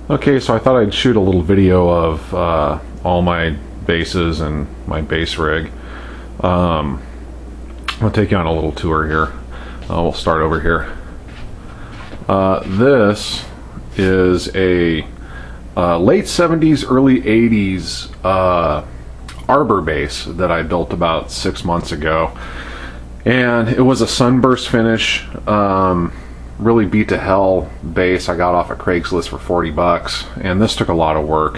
Okay, so I thought I'd shoot a little video of all my basses and my bass rig. I'll take you on a little tour here. We'll start over here. This is a late 70s, early 80s Arbor bass that I built about 6 months ago. And it was a sunburst finish, really beat to hell bass I got off of Craigslist for 40 bucks. And this took a lot of work.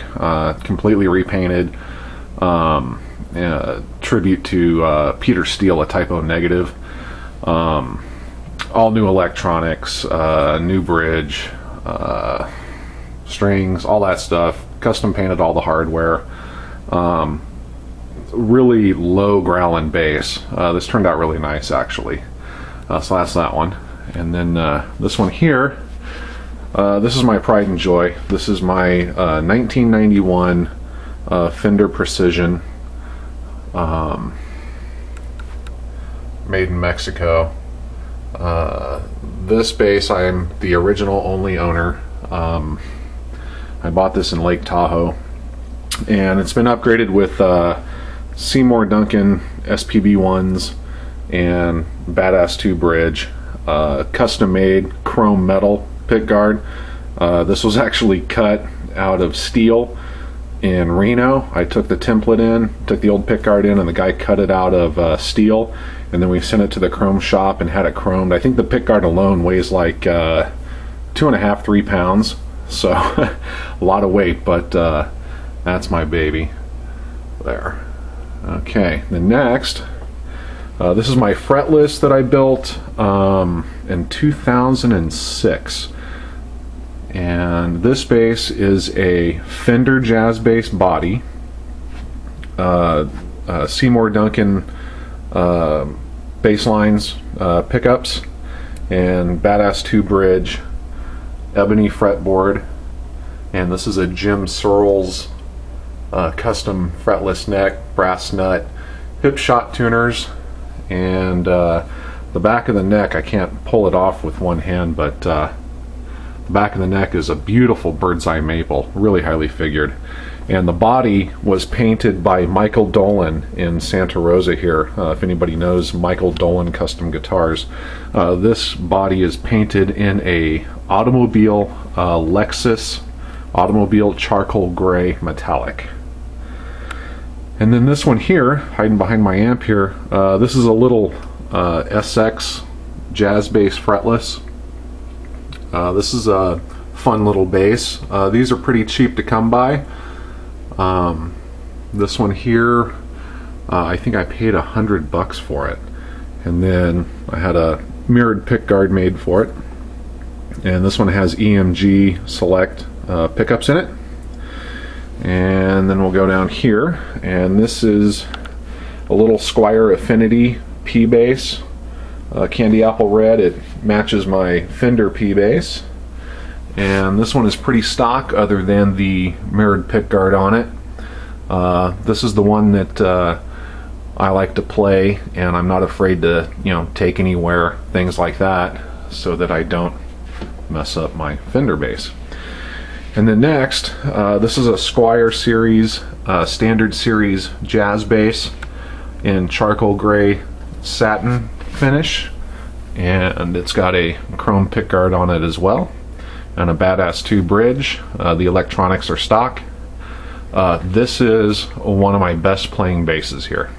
Completely repainted. Tribute to Peter Steele, a Typo Negative. All new electronics, new bridge, strings, all that stuff. Custom painted all the hardware. Really low growling bass. This turned out really nice, actually. So that's that one. And then this one here, this is my pride and joy. This is my 1991 Fender Precision, made in Mexico. This bass, I am the original only owner. I bought this in Lake Tahoe, and it's been upgraded with Seymour Duncan SPB1s and Badass 2 bridge, custom made chrome metal pickguard. This was actually cut out of steel in Reno. I took the template in, took the old pickguard in, and the guy cut it out of steel, and then we sent it to the chrome shop and had it chromed. I think the pickguard alone weighs like 2.5, 3 pounds, so a lot of weight, but that's my baby there. Okay, then next, this is my Fretless that I built in 2006. And this bass is a Fender jazz bass body, Seymour Duncan bass lines, pickups, and Badass 2 bridge, ebony fretboard, and this is a Jim Searles custom fretless neck, brass nut, hip shot tuners, and the back of the neck, I can't pull it off with one hand, but the back of the neck is a beautiful bird's eye maple, really highly figured. And the body was painted by Michael Dolan in Santa Rosa here. If anybody knows Michael Dolan Custom Guitars, this body is painted in a automobile Lexus automobile charcoal gray metallic. And then this one here, hiding behind my amp here, this is a little SX jazz bass fretless. This is a fun little bass. These are pretty cheap to come by. This one here, I think I paid $100 for it. And then I had a mirrored pickguard made for it. And this one has EMG select pickups in it. And then we'll go down here, and this is a little Squire Affinity P bass, candy apple red. It matches my Fender P bass, and this one is pretty stock other than the mirrored pickguard on it. This is the one that I like to play, and I'm not afraid to, you know, take anywhere, things like that, so that I don't mess up my Fender bass. And then next, this is a Squire series, standard series jazz bass in charcoal gray satin finish, and it's got a chrome pickguard on it as well, and a Badass 2 bridge. The electronics are stock. This is one of my best playing basses here.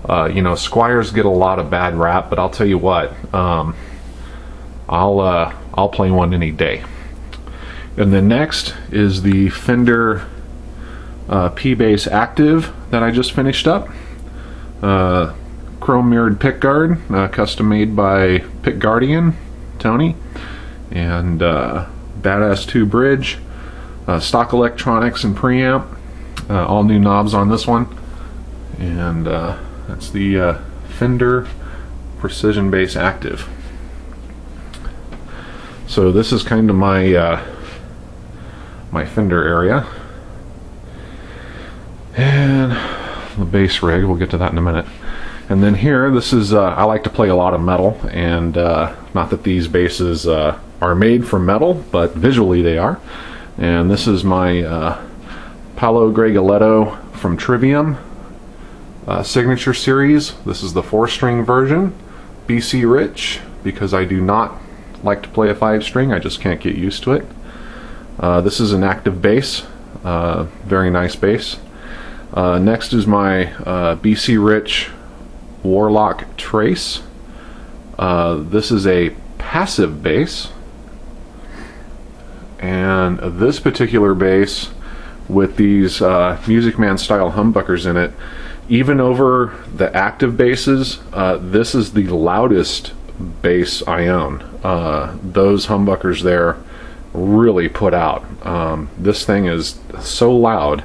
You know, Squires get a lot of bad rap, but I'll tell you what, I'll play one any day. And then next is the Fender P-Bass Active that I just finished up. Chrome mirrored pickguard, custom made by Pickguardian, Tony. And Badass 2 bridge, stock electronics and preamp. All new knobs on this one. And that's the Fender Precision Bass Active. So this is kind of my my Fender area, and the bass rig, we'll get to that in a minute. And then here, this is I like to play a lot of metal, and not that these basses are made for metal, but visually they are. And this is my Paolo Gregoletto from Trivium Signature Series. This is the 4-string version, BC Rich, because I do not like to play a 5-string. I just can't get used to it. This is an active bass, very nice bass. Next is my BC Rich Warlock Trace. This is a passive bass, and this particular bass with these Music Man style humbuckers in it, even over the active basses, this is the loudest bass I own. Those humbuckers there really put out. This thing is so loud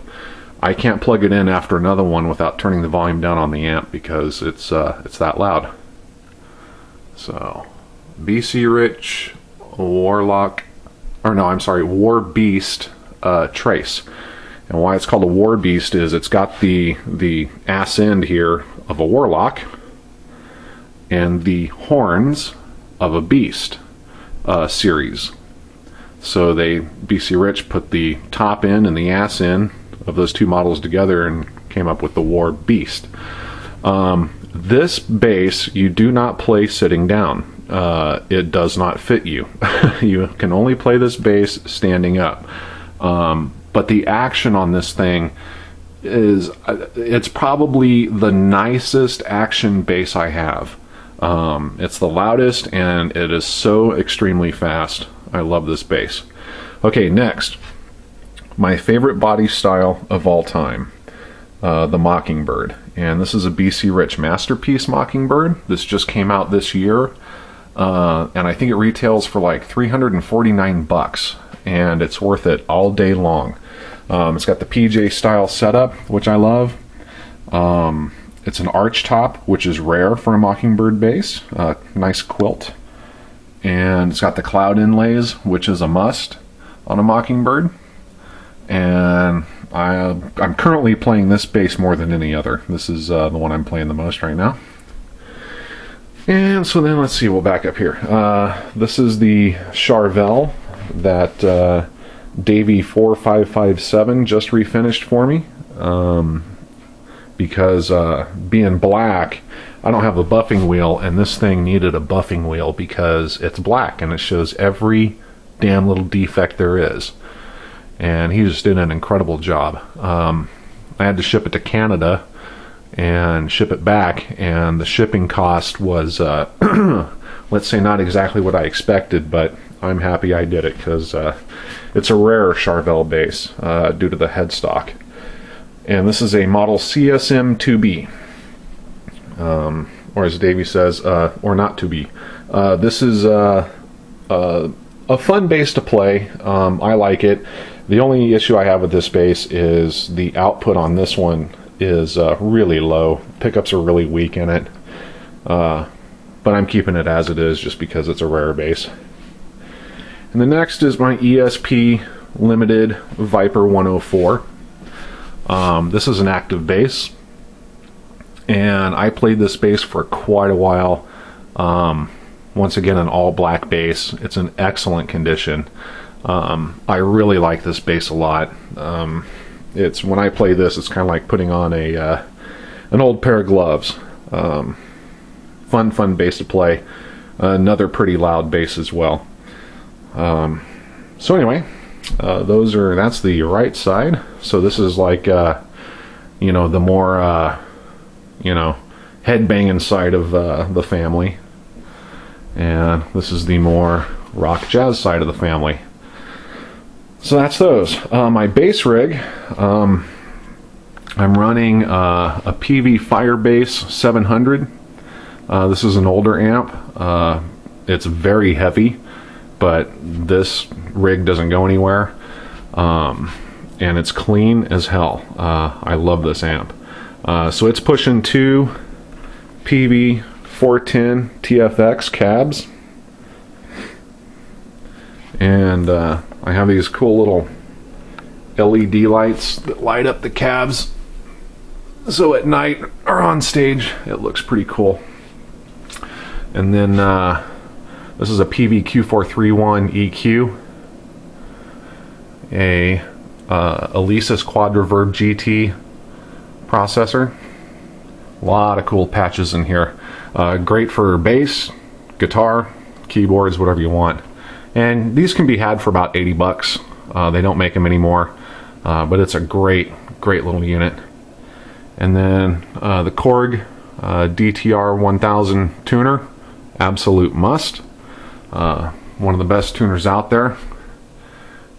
I can't plug it in after another one without turning the volume down on the amp, because it's that loud. So BC Rich Warlock, or no, I'm sorry, War Beast Trace. And why it's called a War Beast is it's got the ass end here of a warlock and the horns of a beast series. So BC Rich put the top end and the ass end of those two models together and came up with the War Beast. This bass you do not play sitting down. It does not fit you. You can only play this bass standing up. But the action on this thing is, it's probably the nicest action bass I have. It's the loudest and it is so extremely fast. I love this bass. Okay, next, my favorite body style of all time, the Mockingbird. And this is a BC Rich Masterpiece Mockingbird. This just came out this year, and I think it retails for like 349 bucks, and it's worth it all day long. It's got the PJ style setup, which I love. It's an arch top, which is rare for a Mockingbird bass. Nice quilt. And it's got the cloud inlays, which is a must on a Mockingbird. And I'm currently playing this bass more than any other. This is the one I'm playing the most right now. And so then let's see, we'll back up here. This is the Charvel that Davey 4557 just refinished for me. Because being black, I don't have a buffing wheel, and this thing needed a buffing wheel because it's black and it shows every damn little defect there is. And he just did an incredible job. I had to ship it to Canada and ship it back, and the shipping cost was let's say not exactly what I expected, but I'm happy I did it, because it's a rare Charvel bass due to the headstock. And this is a model CSM 2B, or as Davey says, or not 2B. This is a fun bass to play. I like it. The only issue I have with this bass is the output on this one is really low. Pickups are really weak in it. But I'm keeping it as it is just because it's a rare bass. And the next is my ESP Limited Viper 104. This is an active bass, and I played this bass for quite a while. Once again, an all black bass. It's in excellent condition. I really like this bass a lot. It's, when I play this, it's kind of like putting on an old pair of gloves. Fun bass to play. Another pretty loud bass as well. So anyway, that's the right side. So this is like you know, the more you know, head-banging side of the family, and this is the more rock jazz side of the family. So that's those. My bass rig, I'm running a PV Firebase 700. This is an older amp. It's very heavy, but this rig doesn't go anywhere. And it's clean as hell. I love this amp. So it's pushing 2 PV 410 TFX cabs. And I have these cool little LED lights that light up the cabs, so at night or on stage it looks pretty cool. And then this is a PV Q431 EQ, a Alesis Quad Reverb GT processor. A lot of cool patches in here. Great for bass, guitar, keyboards, whatever you want. And these can be had for about 80 bucks. They don't make them anymore, but it's a great little unit. And then the Korg DTR 1000 tuner, absolute must. One of the best tuners out there.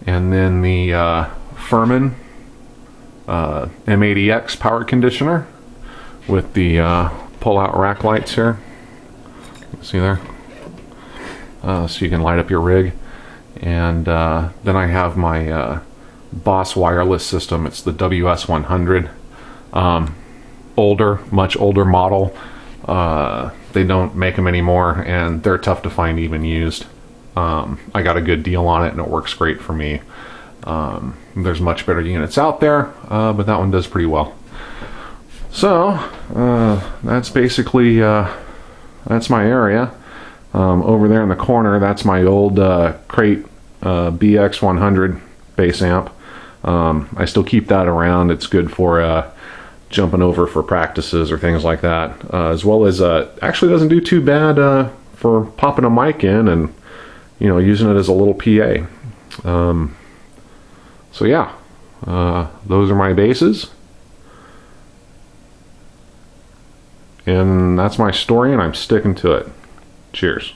And then the Furman M80X power conditioner with the pull-out rack lights here. See there? So you can light up your rig. And then I have my Boss wireless system. It's the WS100. Much older model. They don't make them anymore, and they're tough to find even used. I got a good deal on it, and it works great for me. There's much better units out there, but that one does pretty well. So that's basically that's my area. Over there in the corner, that's my old Crate BX100 bass amp. I still keep that around. It's good for jumping over for practices or things like that, as well as actually doesn't do too bad for popping a mic in and using it as a little PA. So yeah, those are my basses, and that's my story, and I'm sticking to it. Cheers.